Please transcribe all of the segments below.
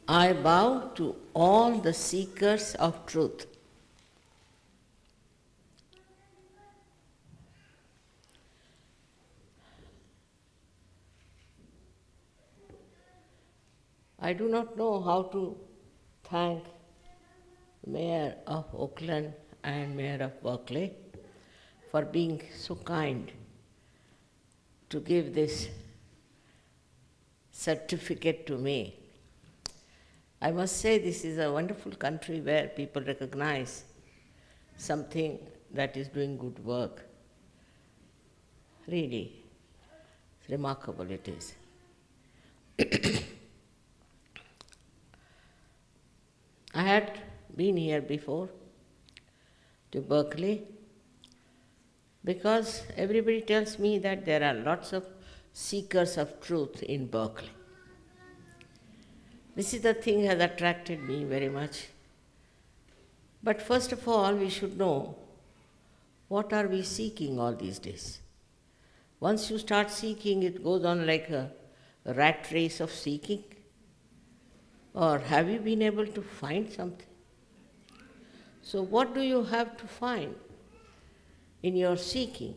I bow to all the seekers of truth. I do not know how to thank the Mayor of Oakland and Mayor of Berkeley for being so kind to give this certificate to me. I must say this is a wonderful country where people recognize something that is doing good work. Really, remarkable it is. I had been here before to Berkeley because everybody tells me that there are lots of seekers of truth in Berkeley. This is the thing that has attracted me very much. But first of all, we should know what are we seeking all these days. Once you start seeking, it goes on like a rat race of seeking. Or have you been able to find something? So what do you have to find in your seeking?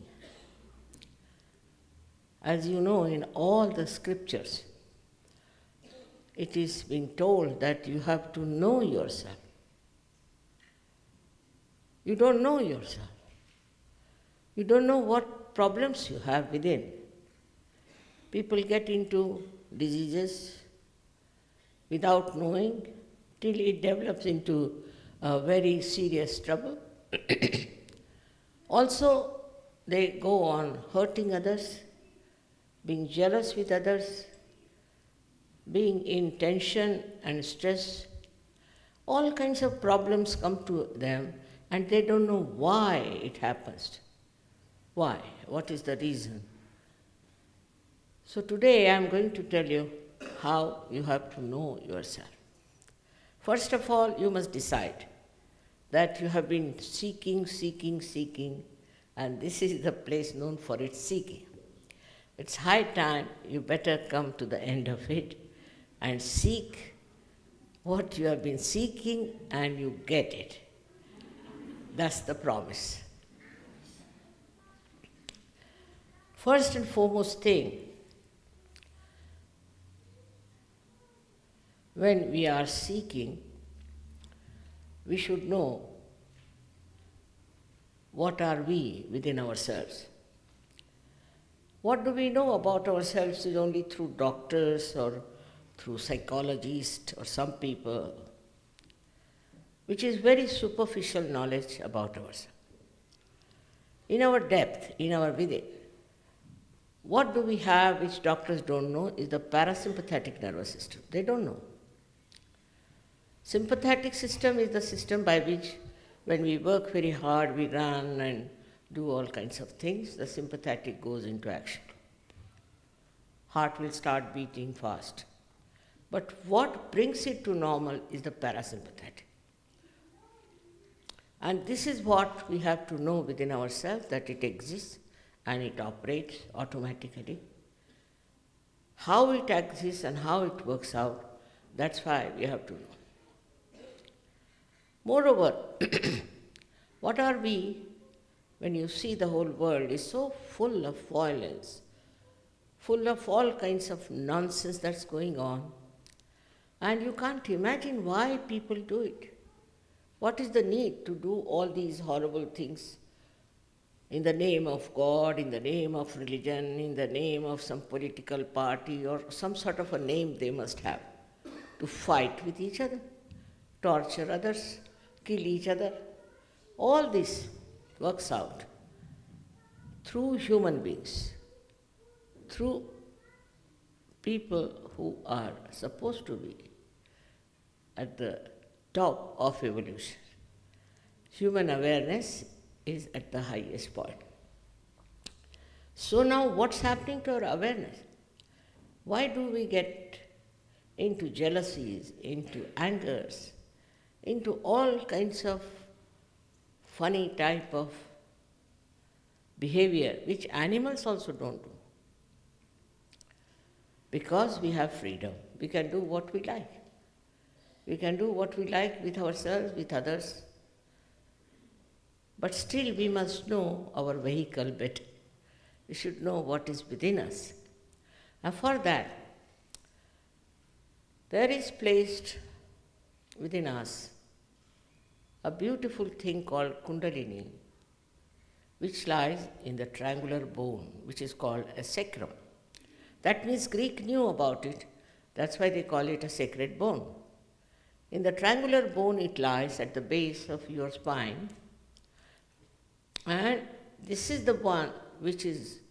As you know, in all the scriptures, it is being told that you have to know yourself. You don't know yourself. You don't know what problems you have within. People get into diseases without knowing till it develops into a very serious trouble. Also, they go on hurting others, being jealous with others, being in tension and stress. All kinds of problems come to them and they don't know why it happens. Why? What is the reason? So today I am going to tell you how you have to know yourself. First of all, you must decide that you have been seeking, and this is the place known for its seeking. It's high time you better come to the end of it and seek what you have been seeking and you get it. That's the promise. First and foremost thing, when we are seeking, we should know what are we within ourselves. What do we know about ourselves is only through doctors or through psychologists or some people, which is very superficial knowledge about ourselves. In our depth, in our within, what do we have which doctors don't know is the parasympathetic nervous system. They don't know. Sympathetic system is the system by which when we work very hard, we run and do all kinds of things, the sympathetic goes into action. Heart will start beating fast. But what brings it to normal is the parasympathetic. And this is what we have to know within ourselves, that it exists and it operates automatically. How it exists and how it works out, that's why we have to know. Moreover, what are we when you see the whole world is so full of violence, full of all kinds of nonsense that's going on, and you can't imagine why people do it. What is the need to do all these horrible things in the name of God, in the name of religion, in the name of some political party or some sort of a name they must have, to fight with each other, torture others, kill each other? All this works out through human beings, through people who are supposed to be at the top of evolution. Human awareness is at the highest point. So now what's happening to our awareness? Why do we get into jealousies, into angers, into all kinds of funny type of behavior which animals also don't do? Because we have freedom, we can do what we like. We can do what we like with ourselves, with others, but still we must know our vehicle better. We should know what is within us. And for that, there is placed within us a beautiful thing called Kundalini, which lies in the triangular bone, which is called a sacrum. That means Greek knew about it. That's why they call it a sacred bone. In the triangular bone, it lies at the base of your spine, and this is the one which is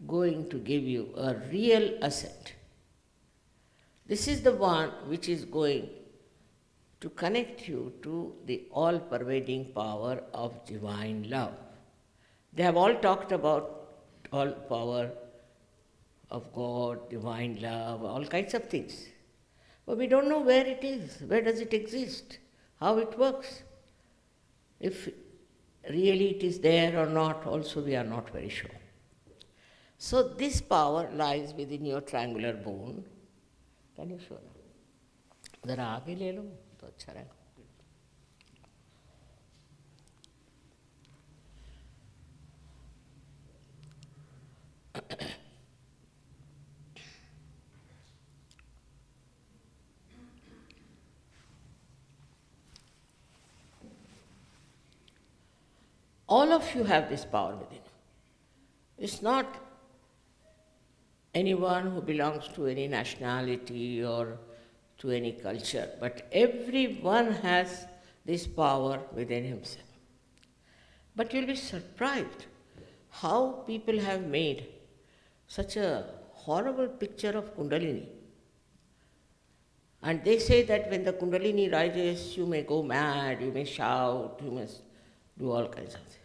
going to give you a real ascent. This is the one which is going to connect you to the all-pervading power of divine love. They have all talked about all power of God, divine love, all kinds of things. But we don't know where it is, where does it exist, how it works. If really it is there or not, also we are not very sure. So this power lies within your triangular bone. Can you show that? ज़रा आगे ले लो तो अच्छा रहेगा. All of you have this power within you. It's not anyone who belongs to any nationality or to any culture, but everyone has this power within himself. But you'll be surprised how people have made such a horrible picture of Kundalini. And they say that when the Kundalini rises, you may go mad, you may shout, you must do all kinds of things.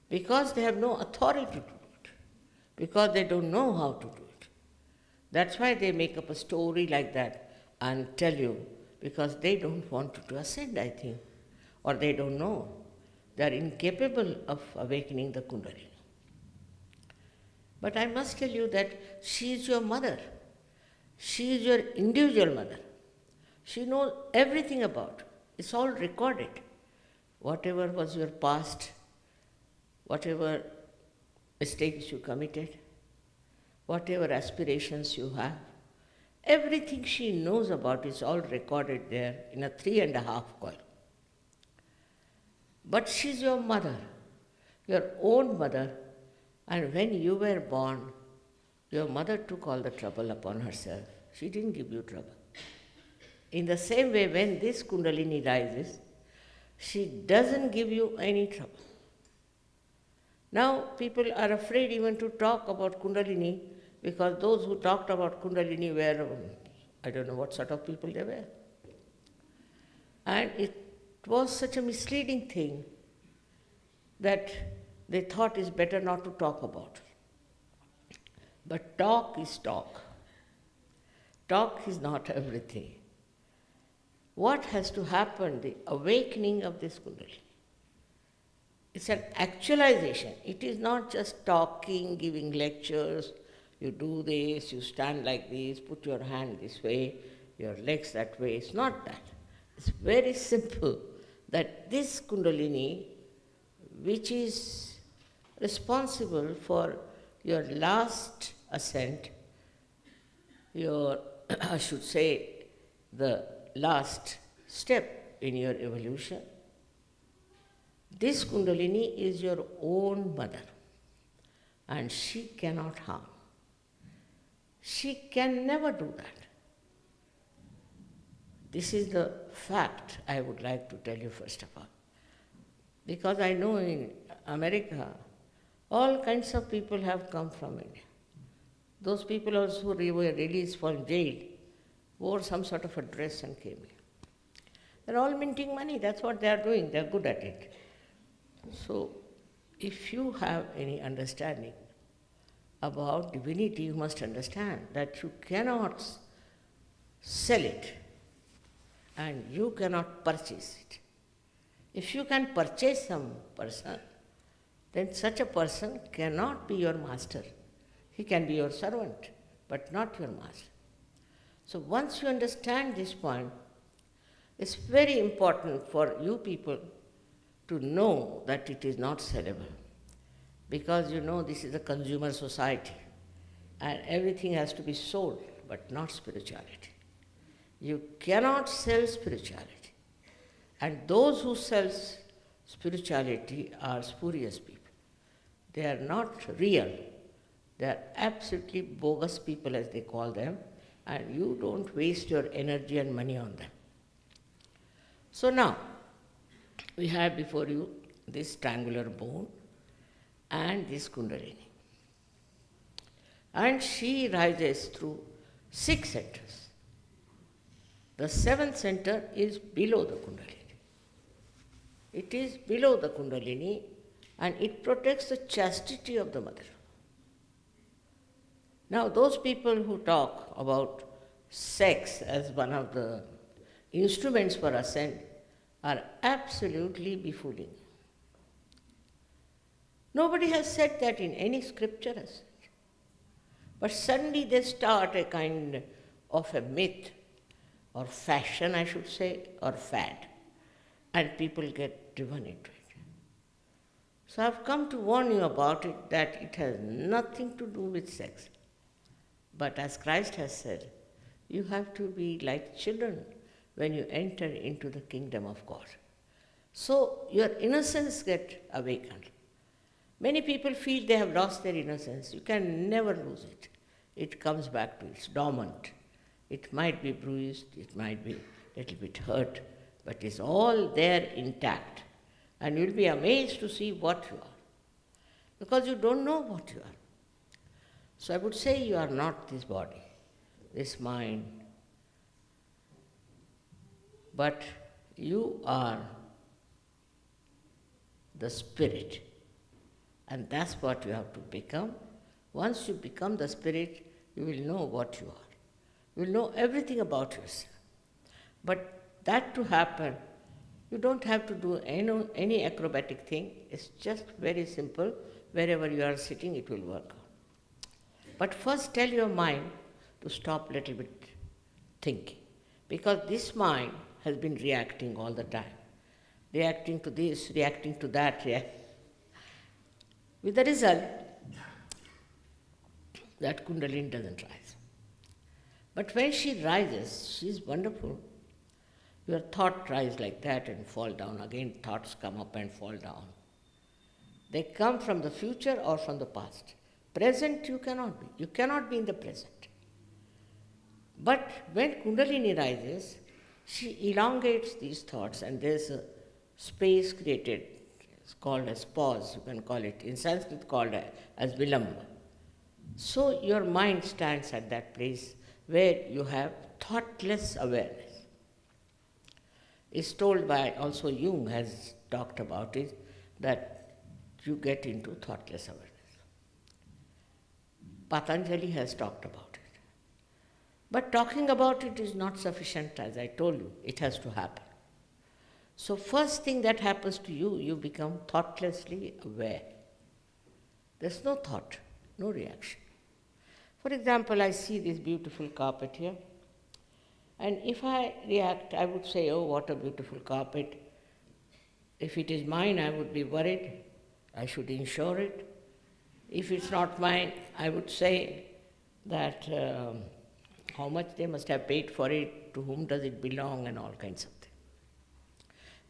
Because they have no authority to do it, because they don't know how to do it. That's why they make up a story like that and tell you, because they don't want to ascend, I think, or they don't know. They are incapable of awakening the Kundalini. But I must tell you that she is your mother. She is your individual mother. She knows everything about it. It's all recorded. Whatever was your past, whatever mistakes you committed, whatever aspirations you have, everything she knows about is all recorded there in a 3.5 coil. But she's your mother, your own mother, and when you were born, your mother took all the trouble upon herself. She didn't give you trouble. In the same way, when this Kundalini rises, she doesn't give you any trouble. Now, people are afraid even to talk about Kundalini because those who talked about Kundalini were, I don't know what sort of people they were. And it was such a misleading thing that they thought it's better not to talk about. But talk is talk. Talk is not everything. What has to happen, the awakening of this Kundalini? It's an actualization. It is not just talking, giving lectures. You do this, you stand like this, put your hand this way, your legs that way. It's not that. It's very simple that this Kundalini, which is responsible for your last ascent, your, I should say, the last step in your evolution, this Kundalini is your own mother, and she cannot harm. She can never do that. This is the fact I would like to tell you first of all. Because I know in America, all kinds of people have come from India. Those people also who were released from jail wore some sort of a dress and came here. They're all minting money, that's what they are doing, they're good at it. So, if you have any understanding about divinity, you must understand that you cannot sell it and you cannot purchase it. If you can purchase some person, then such a person cannot be your master. He can be your servant, but not your master. So once you understand this point, It's very important for you people to know that it is not sellable. Because you know this is a consumer society and everything has to be sold, but not spirituality. You cannot sell spirituality. And those who sell spirituality are spurious people. They are not real. They are absolutely bogus people, as they call them, and you don't waste your energy and money on them. So now, we have before you this triangular bone and this Kundalini. And she rises through 6 centers. The 7th center is below the Kundalini. It is below the Kundalini and it protects the chastity of the mother. Now, those people who talk about sex as one of the instruments for ascent are absolutely befooling. Nobody has said that in any scripture as such. But suddenly they start a kind of a myth or fashion, I should say, or fad, and people get driven into it. So I've come to warn you about it, that it has nothing to do with sex. But as Christ has said, you have to be like children when you enter into the kingdom of God. So your innocence gets awakened. Many people feel they have lost their innocence. You can never lose it. It comes back to its dormant. It might be bruised, it might be a little bit hurt, but it's all there intact. And you'll be amazed to see what you are, because you don't know what you are. So I would say you are not this body, this mind, but you are the spirit. And that's what you have to become. Once you become the spirit, you will know what you are. You will know everything about yourself. But that to happen, you don't have to do any acrobatic thing. It's just very simple. Wherever you are sitting, it will work out. But first tell your mind to stop a little bit thinking. Because this mind has been reacting all the time. Reacting to this, reacting to that, with the result that Kundalini doesn't rise. But when she rises, she is wonderful. Your thought rise like that and fall down. Again, thoughts come up and fall down. They come from the future or from the past. Present you cannot be. You cannot be in the present. But when Kundalini rises, she elongates these thoughts and there's a space created. It's called as pause, you can call it. In Sanskrit called as vilamba. So your mind stands at that place where you have thoughtless awareness. It's told by, also Jung has talked about it, that you get into thoughtless awareness. Patanjali has talked about it. But talking about it is not sufficient, as I told you, it has to happen. So first thing that happens to you, you become thoughtlessly aware. There's no thought, no reaction. For example, I see this beautiful carpet here, and if I react, I would say, oh, what a beautiful carpet. If it is mine, I would be worried. I should insure it. If it's not mine, I would say that how much they must have paid for it, to whom does it belong, and all kinds of things.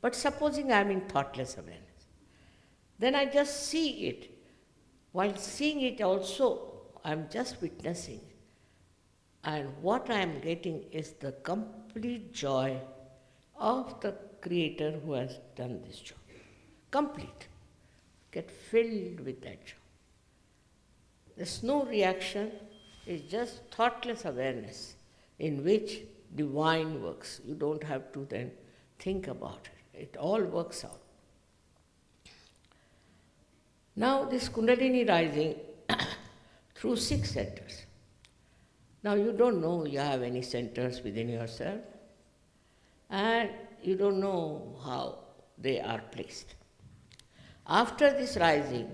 But supposing I am in thoughtless awareness, then I just see it. While seeing it also, I am just witnessing. And what I am getting is the complete joy of the Creator who has done this job. Complete. Get filled with that joy. There's no reaction, it's just thoughtless awareness in which divine works. You don't have to then think about it. It all works out. Now this Kundalini rising through 6 centers. Now you don't know you have any centers within yourself, and you don't know how they are placed. After this rising,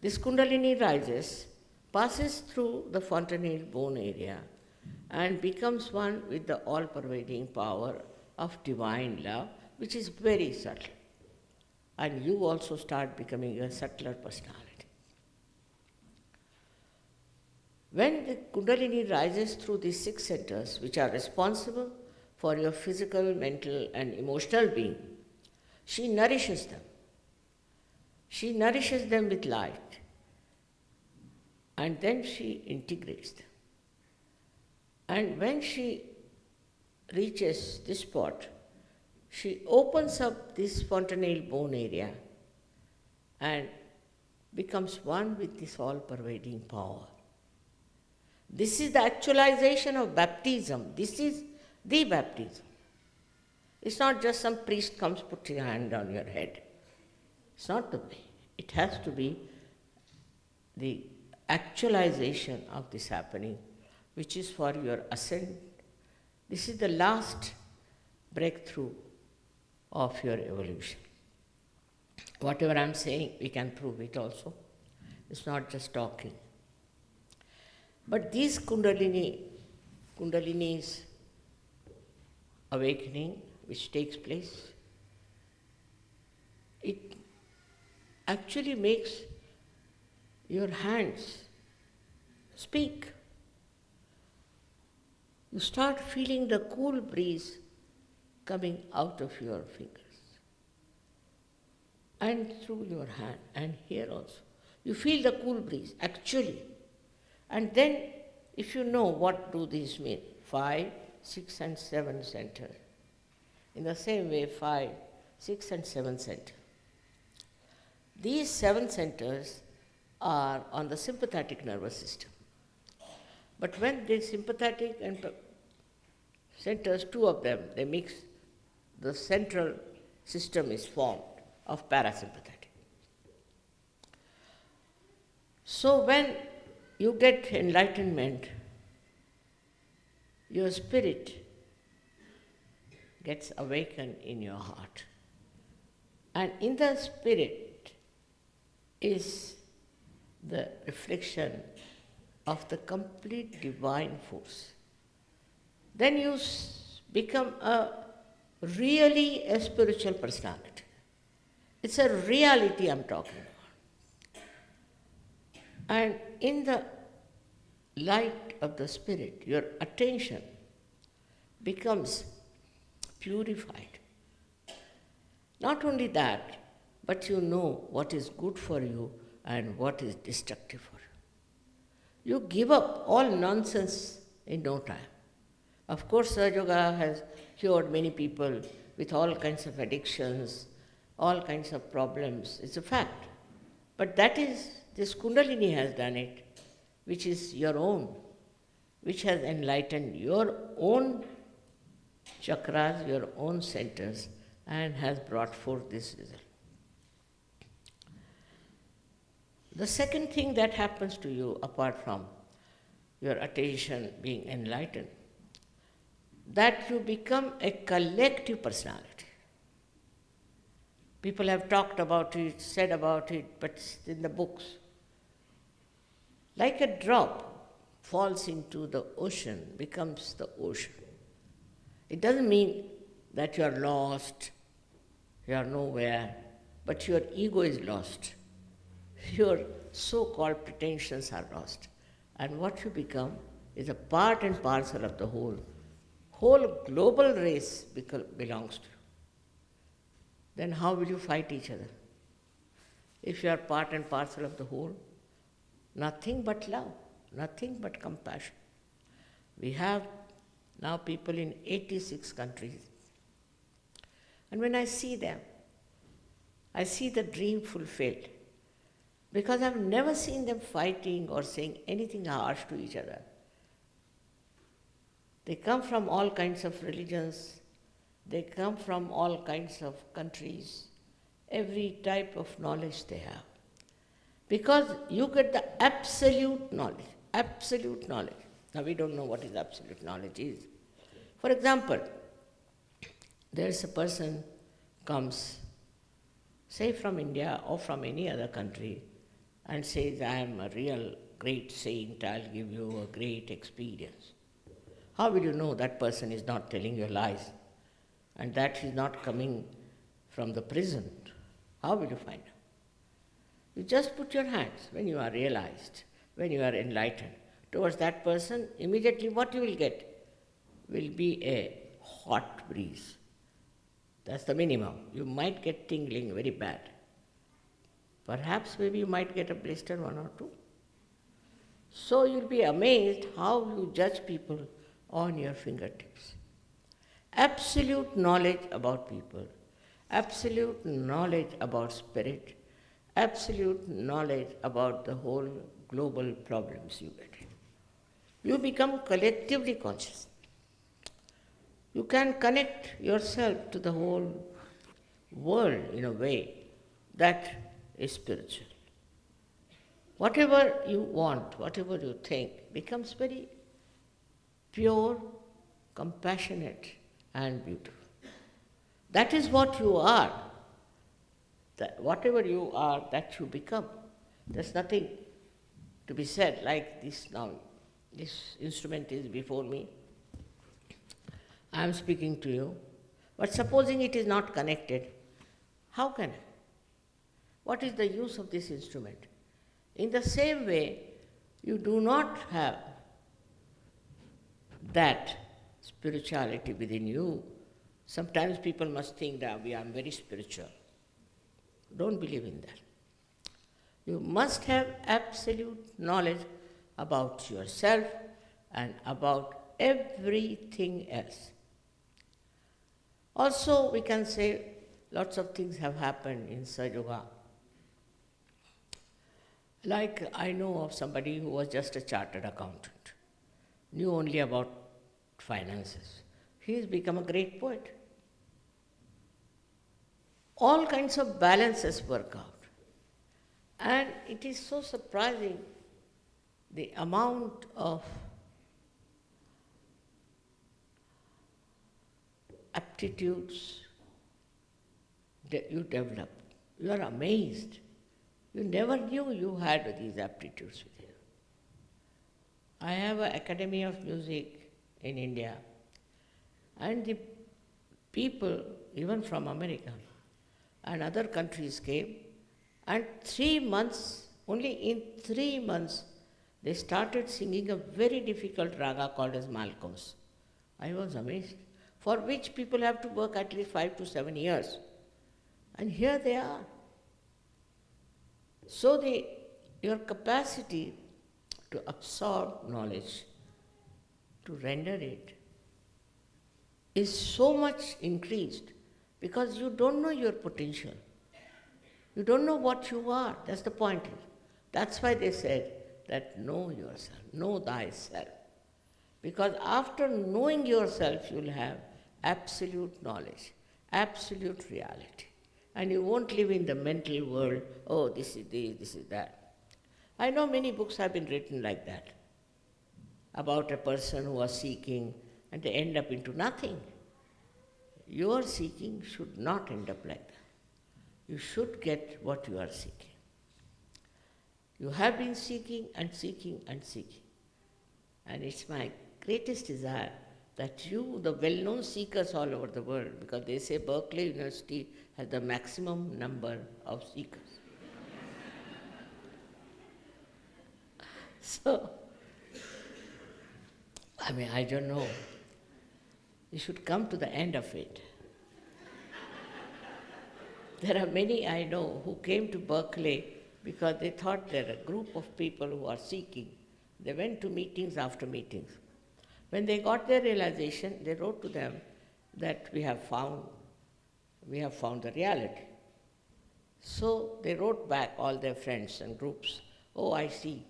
this Kundalini rises, passes through the fontanelle bone area and becomes one with the all-pervading power of divine love, which is very subtle. And you also start becoming a subtler personality. When the Kundalini rises through these 6 centers, which are responsible for your physical, mental, and emotional being, she nourishes them. She nourishes them with light, and then she integrates them. And when she reaches this spot, she opens up this fontanelle bone area and becomes one with this all-pervading power. This is the actualization of baptism. This is the baptism. It's not just some priest comes, puts his hand on your head. It's not the way. It has to be the actualization of this happening, which is for your ascent. This is the last breakthrough of your evolution. Whatever I'm saying, we can prove it also. It's not just talking. But these Kundalini's awakening, which takes place, it actually makes your hands speak. You start feeling the cool breeze coming out of your fingers and through your hand, and here also. You feel the cool breeze, actually. And then, if you know what do these mean, 5, 6 and 7 center. In the same way, 5, 6 and 7 center. These 7 centers are on the sympathetic nervous system. But when the sympathetic and centers, 2 of them, they mix, the central system is formed of parasympathetic. So when you get enlightenment, your spirit gets awakened in your heart. And in the spirit is the reflection of the complete divine force. Then you become really a spiritual personality. It's a reality I'm talking about. And in the light of the spirit, your attention becomes purified. Not only that, but you know what is good for you and what is destructive for you. You give up all nonsense in no time. Of course, Sahaja Yoga has cured many people with all kinds of addictions, all kinds of problems. It's a fact. But that is, this Kundalini has done it, which is your own, which has enlightened your own chakras, your own centers, and has brought forth this result. The second thing that happens to you, apart from your attention being enlightened, that you become a collective personality. People have talked about it, said about it, but it's in the books. Like a drop falls into the ocean, becomes the ocean. It doesn't mean that you are lost, you are nowhere, but your ego is lost. Your so-called pretensions are lost. And what you become is a part and parcel of the whole. Whole global race belongs to you. Then how will you fight each other? If you are part and parcel of the whole, nothing but love, nothing but compassion. We have now people in 86 countries. And when I see them, I see the dream fulfilled. Because I've never seen them fighting or saying anything harsh to each other. They come from all kinds of religions. They come from all kinds of countries. Every type of knowledge they have. Because you get the absolute knowledge. Absolute knowledge. Now we don't know what is absolute knowledge is. For example, there is a person comes, say from India or from any other country, and says, I am a real great saint, I'll give you a great experience. How will you know that person is not telling you lies? and that is not coming from the prison, how will you find out? You just put your hands when you are realized, when you are enlightened, towards that person, immediately what you will get will be a hot breeze. That's the minimum. You might get tingling very bad. Perhaps maybe you might get a blister, one or two. So you'll be amazed how you judge people on your fingertips. Absolute knowledge about people, absolute knowledge about spirit, absolute knowledge about the whole global problems you get in. You become collectively conscious. You can connect yourself to the whole world in a way that is spiritual. Whatever you want, whatever you think, becomes very pure, compassionate, and beautiful. That is what you are. That whatever you are, that you become. There's nothing to be said like this now. This instrument is before me. I am speaking to you. But supposing it is not connected, how can I? What is the use of this instrument? In the same way, you do not have that spirituality within you. Sometimes people must think that I am very spiritual. Don't believe in that. You must have absolute knowledge about yourself and about everything else. Also, we can say lots of things have happened in Sahaja Yoga. Like I know of somebody who was just a chartered accountant, knew only about finances. He has become a great poet. All kinds of balances work out. And it is so surprising the amount of aptitudes that you develop. You are amazed. You never knew you had these aptitudes with you. I have an Academy of Music in India, and the people, even from America and other countries came, and 3 months, only in 3 months, they started singing a very difficult raga called as Malkos. I was amazed, for which people have to work at least 5 to 7 years. And here they are. So your capacity to absorb knowledge, to render it, is so much increased because you don't know your potential. You don't know what you are. That's the point. That's why they said that know yourself, know thyself. Because after knowing yourself, you'll have absolute knowledge, absolute reality. And you won't live in the mental world, oh, this is this, this is that. I know many books have been written like that, about a person who was seeking and they end up into nothing. Your seeking should not end up like that. You should get what you are seeking. You have been seeking and seeking and seeking. And it's my greatest desire that you, the well-known seekers all over the world, because they say Berkeley University has the maximum number of seekers. So, I don't know. You should come to the end of it. There are many I know who came to Berkeley because they thought they're a group of people who are seeking. They went to meetings after meetings. When they got their realization, they wrote to them that we have found the reality. So they wrote back, all their friends and groups, oh, I see,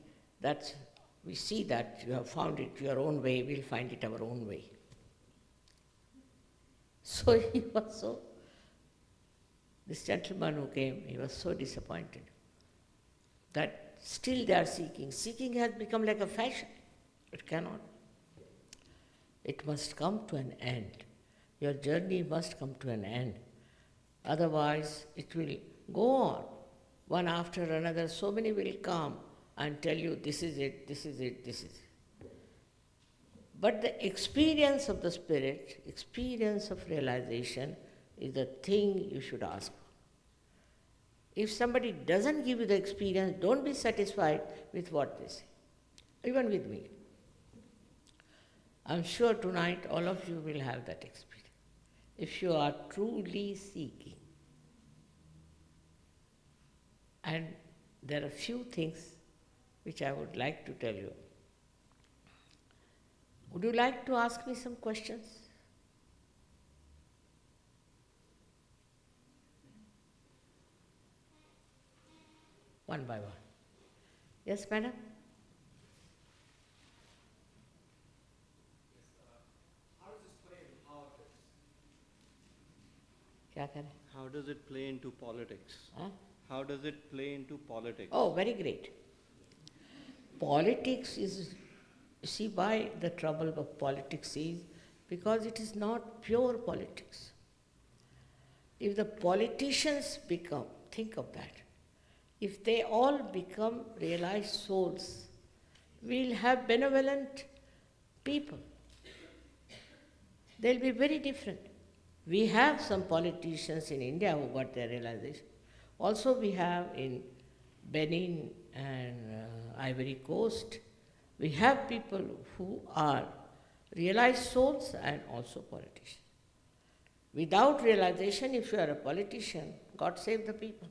we see that you have found it your own way, we'll find it our own way. So this gentleman who came, he was so disappointed that still they are seeking. Seeking has become like a fashion. It cannot. It must come to an end. Your journey must come to an end. Otherwise, it will go on, one after another. So many will come and tell you, this is it, this is it, this is it. But the experience of the spirit, experience of realization, is the thing you should ask for. If somebody doesn't give you the experience, don't be satisfied with what they say. Even with me. I'm sure tonight all of you will have that experience. If you are truly seeking. And there are few things which I would like to tell you. Would you like to ask me some questions? One by one. Yes, madam? How does this play into politics? क्या करें? How does it play into politics? Huh? How does it play into politics? Oh, very great. Politics is, see why the trouble of politics is, because it is not pure politics. If the politicians become, think of that, if they all become realized souls, we'll have benevolent people. They'll be very different. We have some politicians in India who got their realization. Also we have in Benin and Ivory Coast, we have people who are realized souls and also politicians. Without realization, if you are a politician, God save the people.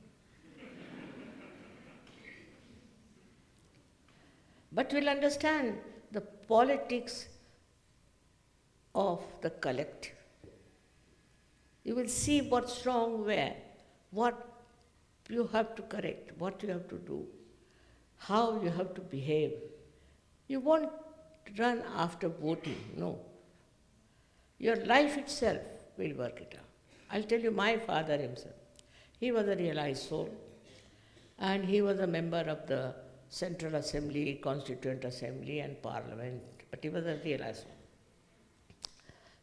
But we'll understand the politics of the collective. You will see what's wrong where, what you have to correct, what you have to do, how you have to behave. You won't run after voting, no. Your life itself will work it out. I'll tell you my father himself. He was a realized soul and he was a member of the Central Assembly, Constituent Assembly and Parliament, but he was a realized soul.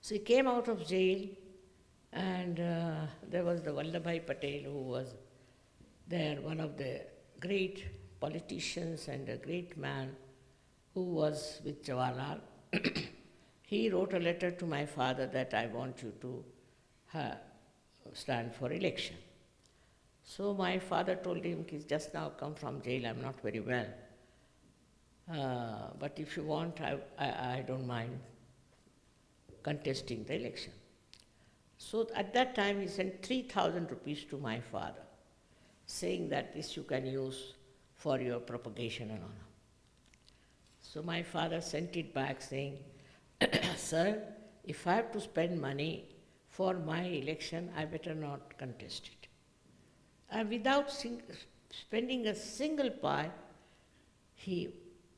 So he came out of jail and there was the Vallabhbhai Patel who was there, one of the great politicians and a great man who was with Jawaharlal. He wrote a letter to my father that I want you to stand for election. So my father told him, he's just now come from jail, I'm not very well. But if you want, I don't mind contesting the election. So at that time he sent 3,000 rupees to my father, saying that this you can use for your propagation and honor. So my father sent it back saying, sir, if I have to spend money for my election, I better not contest it. And without spending a single pie, he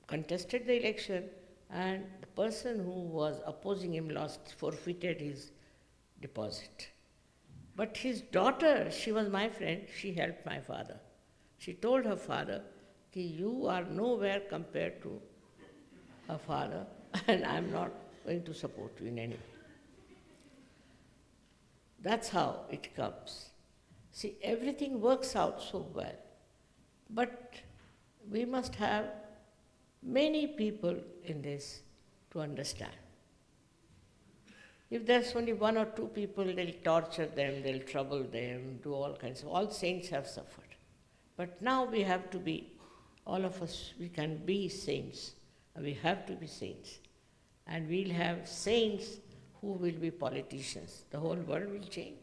contested the election and the person who was opposing him forfeited his deposit. But his daughter, she was my friend, she helped my father. She told her father, you are nowhere compared to her father and I'm not going to support you in any way. That's how it comes. See, everything works out so well, but we must have many people in this to understand. If there's only one or two people, they'll torture them, they'll trouble them, do all kinds of, all saints have suffered. But now we have to be, all of us, we can be saints, we have to be saints. And we'll have saints who will be politicians. The whole world will change.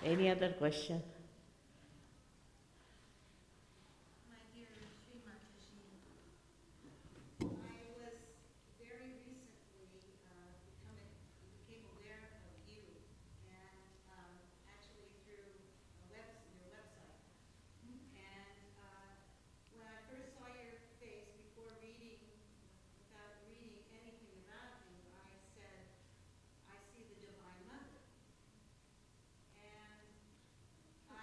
Any other question? My dear Shri Mataji, I was very recently became aware of you, and actually through your website. And when I first saw your face before without reading anything about you, I said, I see the Divine Mother. And I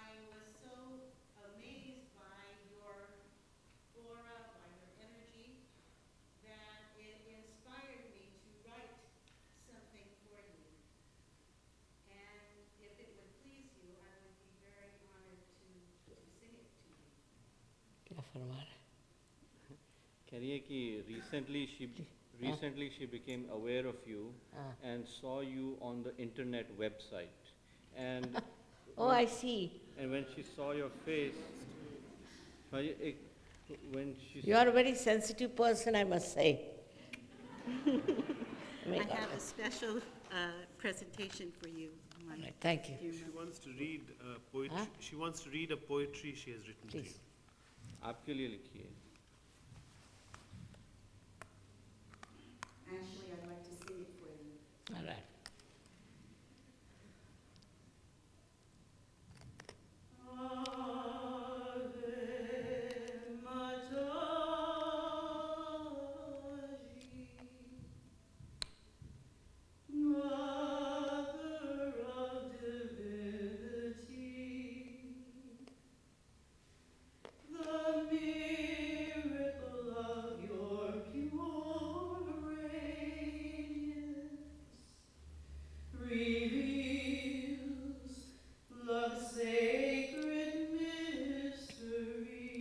क्या फरमा रहे? कह रही है कि recently she became aware of you Ah. and saw you on the internet website. And Oh, I see. and when she saw your face, when she You are a very sensitive person, I must say. I May God have a bless. special presentation for you. All right, thank you. Dear She Mother. wants to read poetry. Huh? She wants to read a poetry she has written Please. to आपके लिए लिखी है. Actually, I'd like to sing it for you. All right. Mother of divinity, the miracle of your pure radiance reveals love's sacred mystery.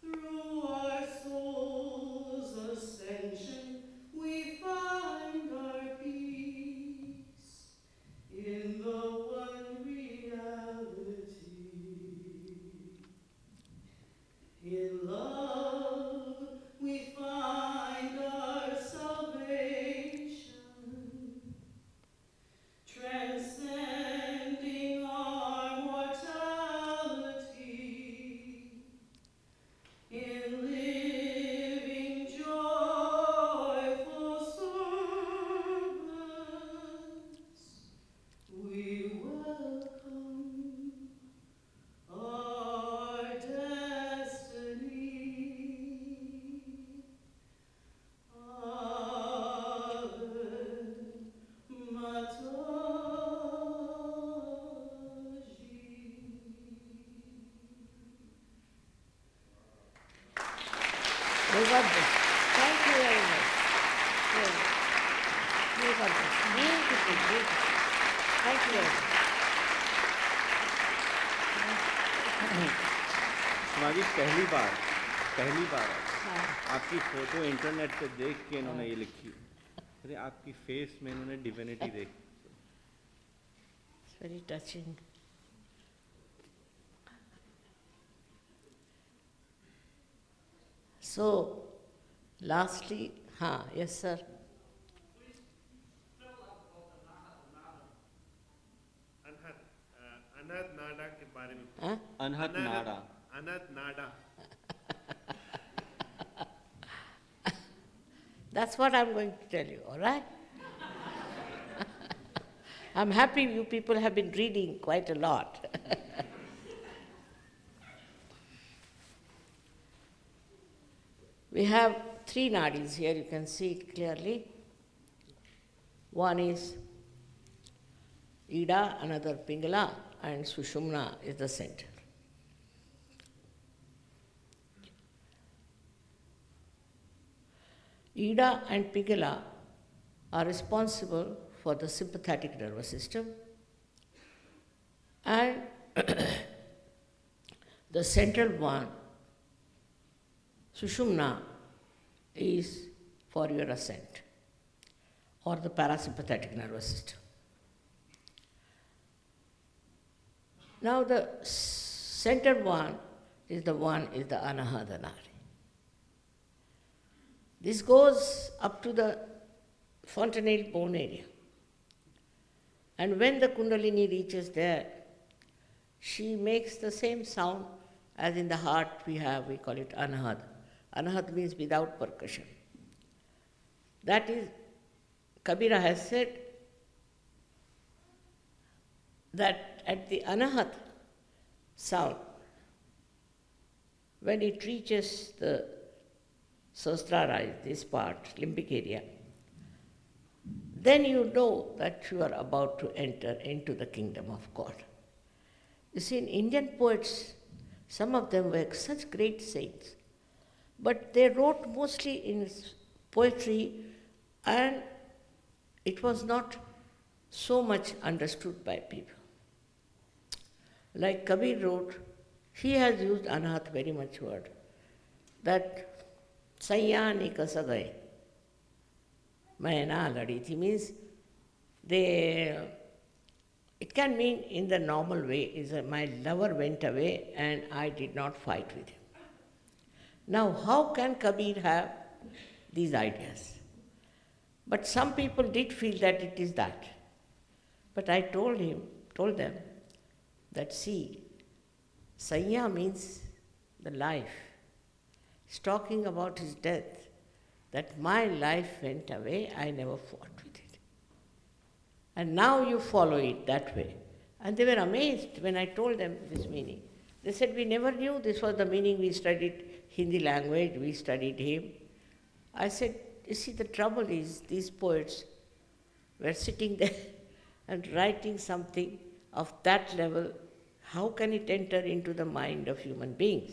Through our soul's ascension, we find our peace in the one reality. In love, we find our salvation, transcending our mortality. In living joyful service, we welcome our destiny. Ave Mataji. May God bless. Thank you very much. Very. May God bless. Beautiful, beautiful. Thank you very much. समाजी पहली बार हाँ. आपकी photo internet पे देख के इन्होंने ये लिखी. अरे आपकी फेस में इन्होंने डिविनिटी देखी. It's very touching. So, lastly, yes, sir. अनाथ नाडा के बारे में. Huh? अनहद नाड़ा. अनाथ नाडा. That's what I'm going to tell you, all right? I'm happy you people have been reading quite a lot. We have 3 nadis here, you can see it clearly. One is Ida, another Pingala, and Sushumna is the center. Ida and Pingala are responsible for the sympathetic nervous system, and the central one, Sushumna, is for your ascent or the parasympathetic nervous system. Now the center one is the Anahata Nadi. This goes up to the fontanelle bone area. And when the Kundalini reaches there, she makes the same sound as in the heart we call it Anahata. Anahata means without percussion. That is, Kabira has said that at the Anahat sound, when it reaches the Sahasrara, this part, limbic area, then you know that you are about to enter into the kingdom of God. You see, in Indian poets, some of them were such great saints, but they wrote mostly in poetry, and it was not so much understood by people. Like Kabir wrote, He has used anath very much word. That Sayani kasagaye. Mayana laditi means they, it can mean in the normal way is that my lover went away and I did not fight with him. Now how can Kabir have these ideas? But some people did feel that it is that. But I told them that see, Sanya means the life. He's talking about his death, that my life went away, I never fought with it. And now you follow it that way. And they were amazed when I told them this meaning. They said, we never knew this was the meaning. We studied Hindi language, we studied him. I said, you see, the trouble is these poets were sitting there and writing something of that level. How can it enter into the mind of human beings?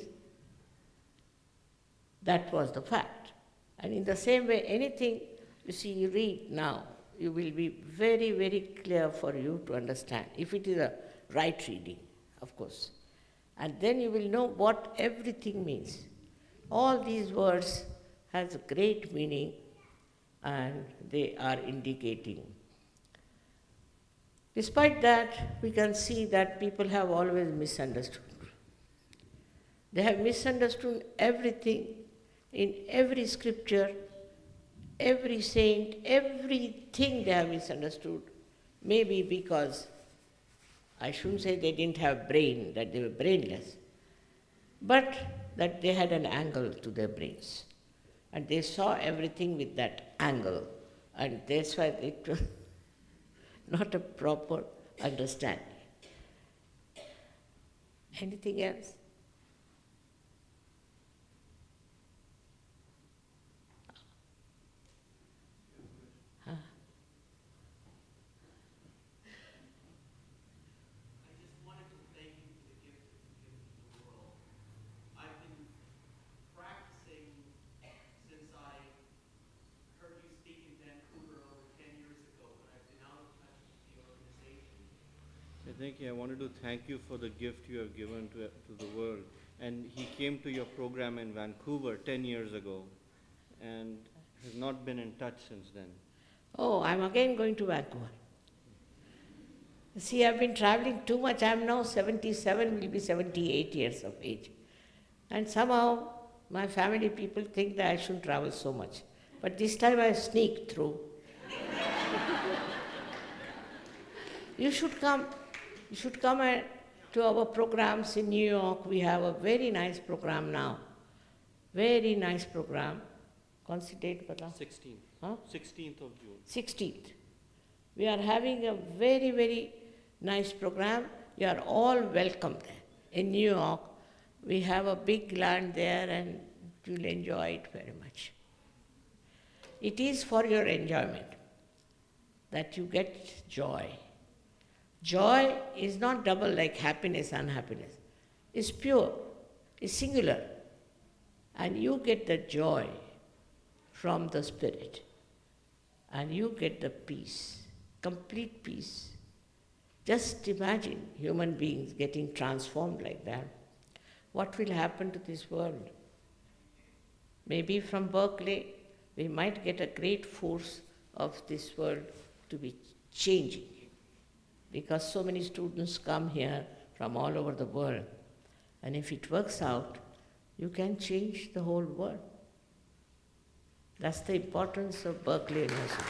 That was the fact. And in the same way, anything you see, you read now, you will be very, very clear for you to understand, if it is a right reading, of course. And then you will know what everything means. All these words has a great meaning and they are indicating. Despite that, we can see that people have always misunderstood. They have misunderstood everything in every scripture, every saint, everything they have misunderstood. Maybe because, I shouldn't say they didn't have brain, that they were brainless, but that they had an angle to their brains. And they saw everything with that angle. And that's why it was not a proper understanding. Anything else? Huh? I just wanted to thank you for the gift that you've given to the world. I've been practicing since I heard you speak in Vancouver over 10 years ago, but I've been out of touch with the organization. I wanted to thank you for the gift you have given to the world. And he came to your program in Vancouver 10 years ago and has not been in touch since then. Oh, I'm again going to Vancouver. See, I've been traveling too much. I'm now 77, will be 78 years of age. And somehow my family people think that I shouldn't travel so much. But this time I sneaked through. You should come. You should come to our programs in New York. We have a very nice program now. Very nice program. कौन सी date बता? 16th. Huh? 16th of June. 16th. We are having a very, very nice program. You are all welcome there. In New York, we have a big land there and you'll enjoy it very much. It is for your enjoyment that you get joy. Joy is not double like happiness, unhappiness. It's pure, it's singular. And you get the joy from the Spirit. And you get the peace, complete peace. Just imagine human beings getting transformed like that. What will happen to this world? Maybe from Berkeley, we might get a great force of this world to be changing. Because so many students come here from all over the world. And if it works out, you can change the whole world. That's the importance of Berkeley University.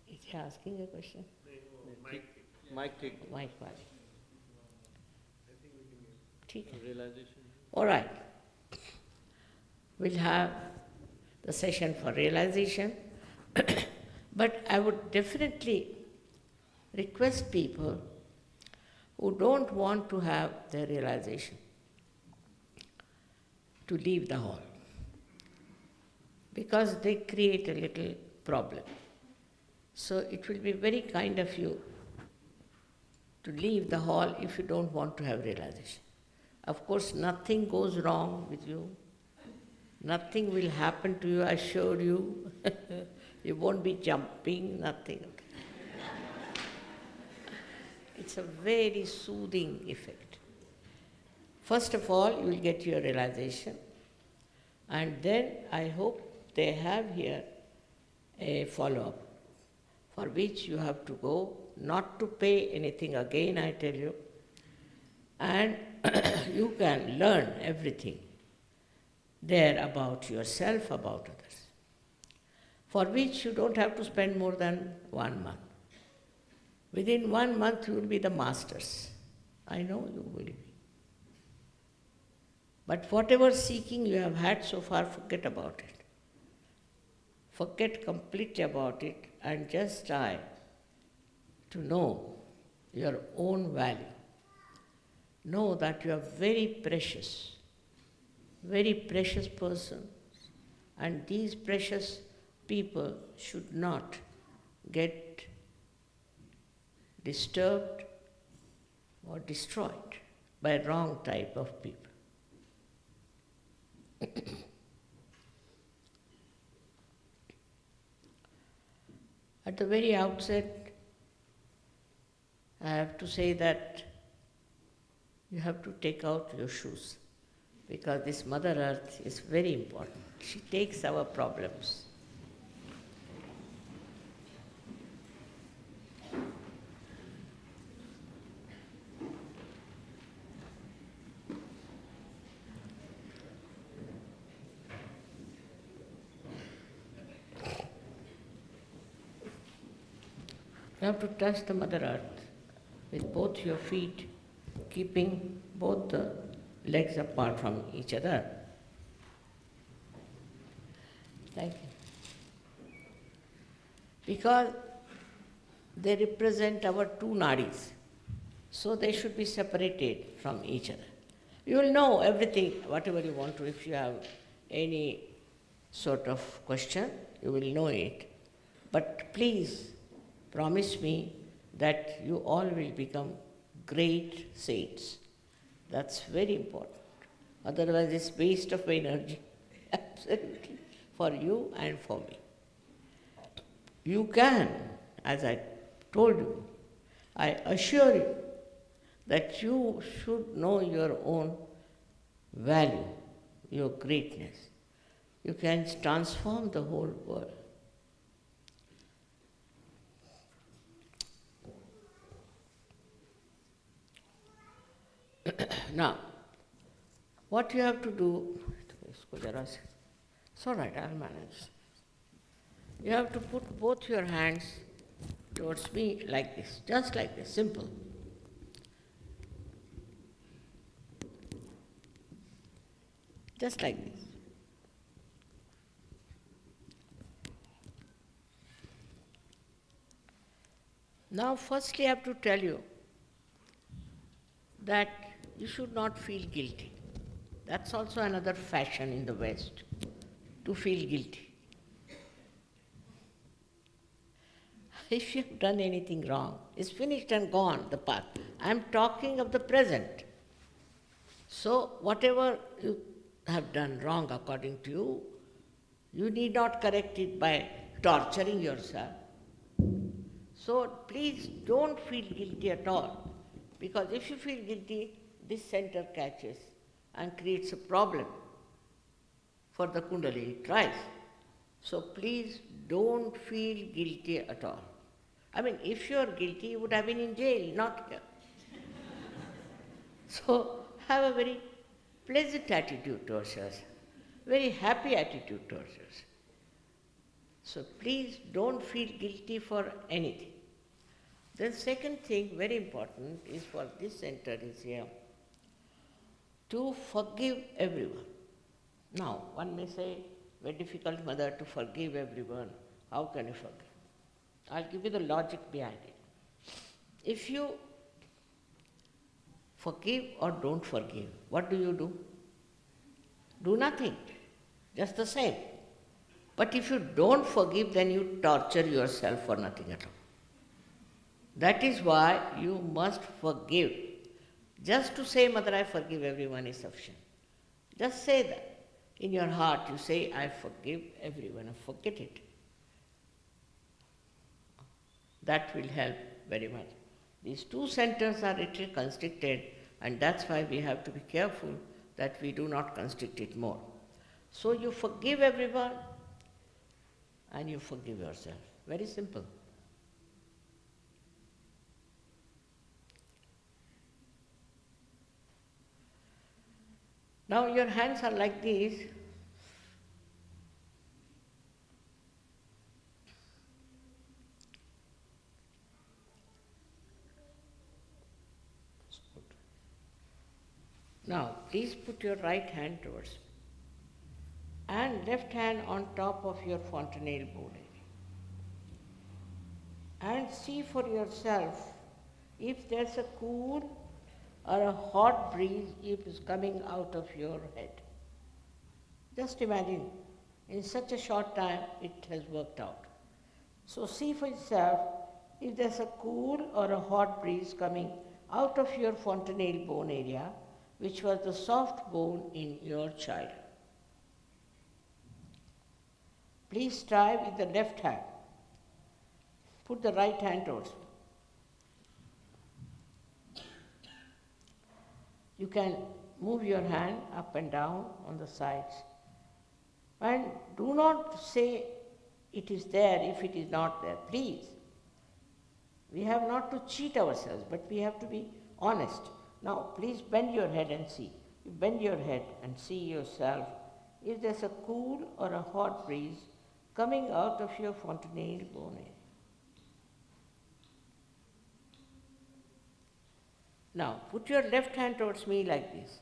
Is he asking a question? Mike, take Mike वाले. ठीक है. realization. All right. We'll have the session for realization. But I would definitely request people who don't want to have their realization to leave the hall, because they create a little problem. So it will be very kind of you to leave the hall if you don't want to have realization. Of course, nothing goes wrong with you. Nothing will happen to you, I assure you. You won't be jumping, nothing. It's a very soothing effect. First of all, you will get your realization, and then I hope they have here a follow-up, for which you have to go, not to pay anything again, I tell you, and you can learn everything there about yourself, about others, for which you don't have to spend more than 1 month. Within 1 month you will be the masters. I know you will be. But whatever seeking you have had so far, forget about it. Forget completely about it and just try to know your own value. Know that you are very precious person, and these precious people should not get disturbed or destroyed by wrong type of people. At the very outset, I have to say that you have to take out your shoes, because this Mother Earth is very important. She takes our problems. You have to touch the Mother Earth with both your feet, keeping both the legs apart from each other. Like it. Because they represent our two nadis, so they should be separated from each other. You will know everything, whatever you want to. If you have any sort of question, you will know it. But please, promise me that you all will become great saints. That's very important. Otherwise, it's waste of energy, absolutely, for you and for me. You can, as I told you, I assure you that you should know your own value, your greatness. You can transform the whole world. Now, what you have to do, it's all right, I'll manage. You have to put both your hands towards me like this, just like this, simple. Just like this. Now, firstly, I have to tell you that you should not feel guilty. That's also another fashion in the West, to feel guilty. If you have done anything wrong, it's finished and gone, the past. I'm talking of the present. So, whatever you have done wrong according to you, you need not correct it by torturing yourself. So, please don't feel guilty at all. Because if you feel guilty, this center catches and creates a problem for the Kundalini tries. So please don't feel guilty at all. I mean, if you are guilty, you would have been in jail, not here. So have a very pleasant attitude towards yourself, very happy attitude towards yourself. So please don't feel guilty for anything. The second thing, very important, is for this center is here, to forgive everyone. Now, one may say, very difficult, Mother, to forgive everyone. How can you forgive? I'll give you the logic behind it. If you forgive or don't forgive, what do? Do nothing, just the same. But if you don't forgive, then you torture yourself for nothing at all. That is why you must forgive. Just to say, Mother, I forgive everyone is sufficient. Just say that. In your heart, you say, I forgive everyone, and forget it. That will help very much. These two centers are little constricted, and that's why we have to be careful that we do not constrict it more. So you forgive everyone and you forgive yourself. Very simple. Now your hands are like these. Now please put your right hand towards me and left hand on top of your fontanelle bone area. And see for yourself if there's a cool or a hot breeze is coming out of your head. Just imagine, in such a short time it has worked out. So see for yourself if there's a cool or a hot breeze coming out of your fontanelle bone area, which was the soft bone in your child. Please try with the left hand. Put the right hand towards me. You can move your hand up and down on the sides. And do not say it is there if it is not there, please. We have not to cheat ourselves, but we have to be honest. Now, please bend your head and see. You bend your head and see yourself if there's a cool or a hot breeze coming out of your fontanelle bone area. Now, put your left hand towards me like this.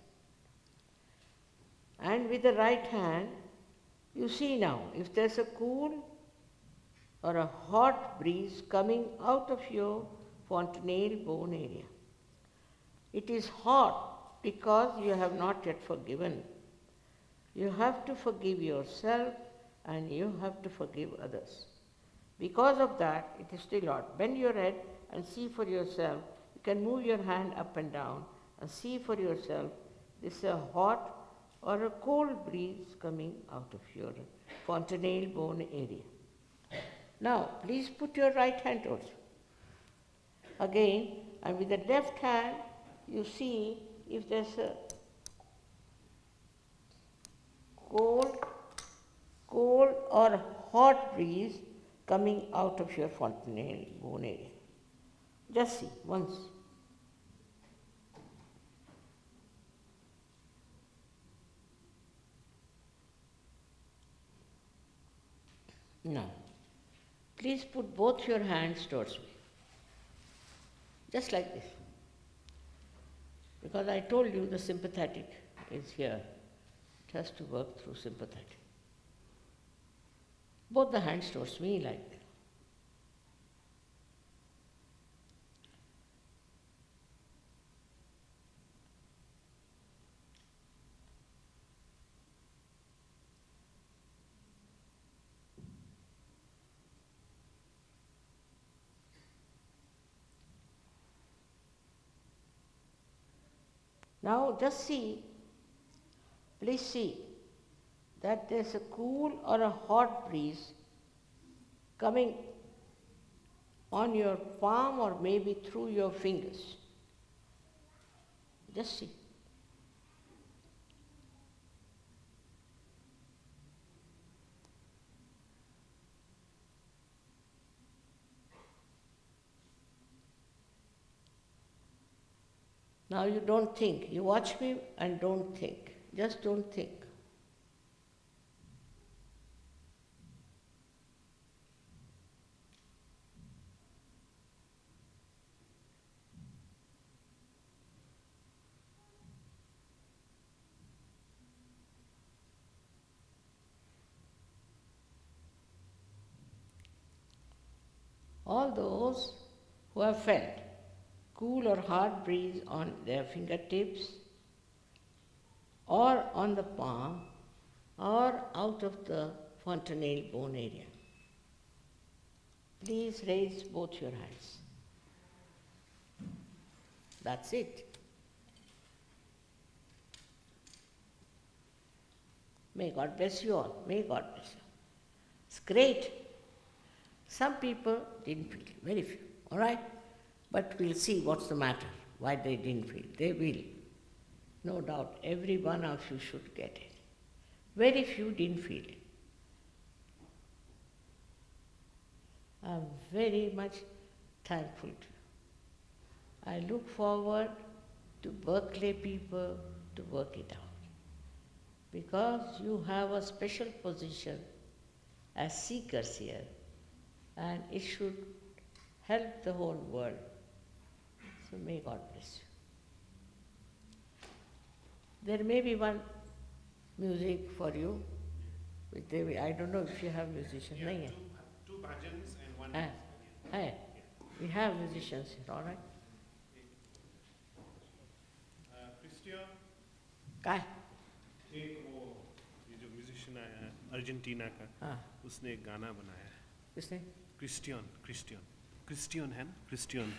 And with the right hand, you see now, if there's a cool or a hot breeze coming out of your fontanelle bone area. It is hot because you have not yet forgiven. You have to forgive yourself and you have to forgive others. Because of that, it is still hot. Bend your head and see for yourself. You can move your hand up and down and see for yourself this is a hot or a cold breeze coming out of your fontanelle bone area. Now, please put your right hand towards you. Again, and with the left hand, you see if there's a cold or hot breeze coming out of your fontanelle bone area. Just see once. Now, please put both your hands towards me. Just like this. Because I told you the sympathetic is here. It has to work through sympathetic. Both the hands towards me like that. Now just see, please see that there's a cool or a hot breeze coming on your palm or maybe through your fingers. Just see. Now you don't think. You watch me and don't think. Just don't think. All those who have felt cool or hot breeze on their fingertips or on the palm or out of the fontanelle bone area. Please raise both your hands. That's it. May God bless you all. May God bless you. It's great. Some people didn't feel, very few, all right? But we'll see what's the matter, why they didn't feel. They will. No doubt, every one of you should get it. Very few didn't feel it. I'm very much thankful to you. I look forward to Berkeley people to work it out. Because you have a special position as seekers here, and it should help the whole world. So may God bless you. There may be one music for you. I don't know if you have musicians. Yeah, Nahi hai? two bhajans and one. Ah, hai. We have musicians here, all right? Christian, Kai? एक वो ये जो musician आया है Argentina का, हाँ, उसने एक गाना बनाया है. किसने? क्रिस्टियन है ना, क्रिस्टियन.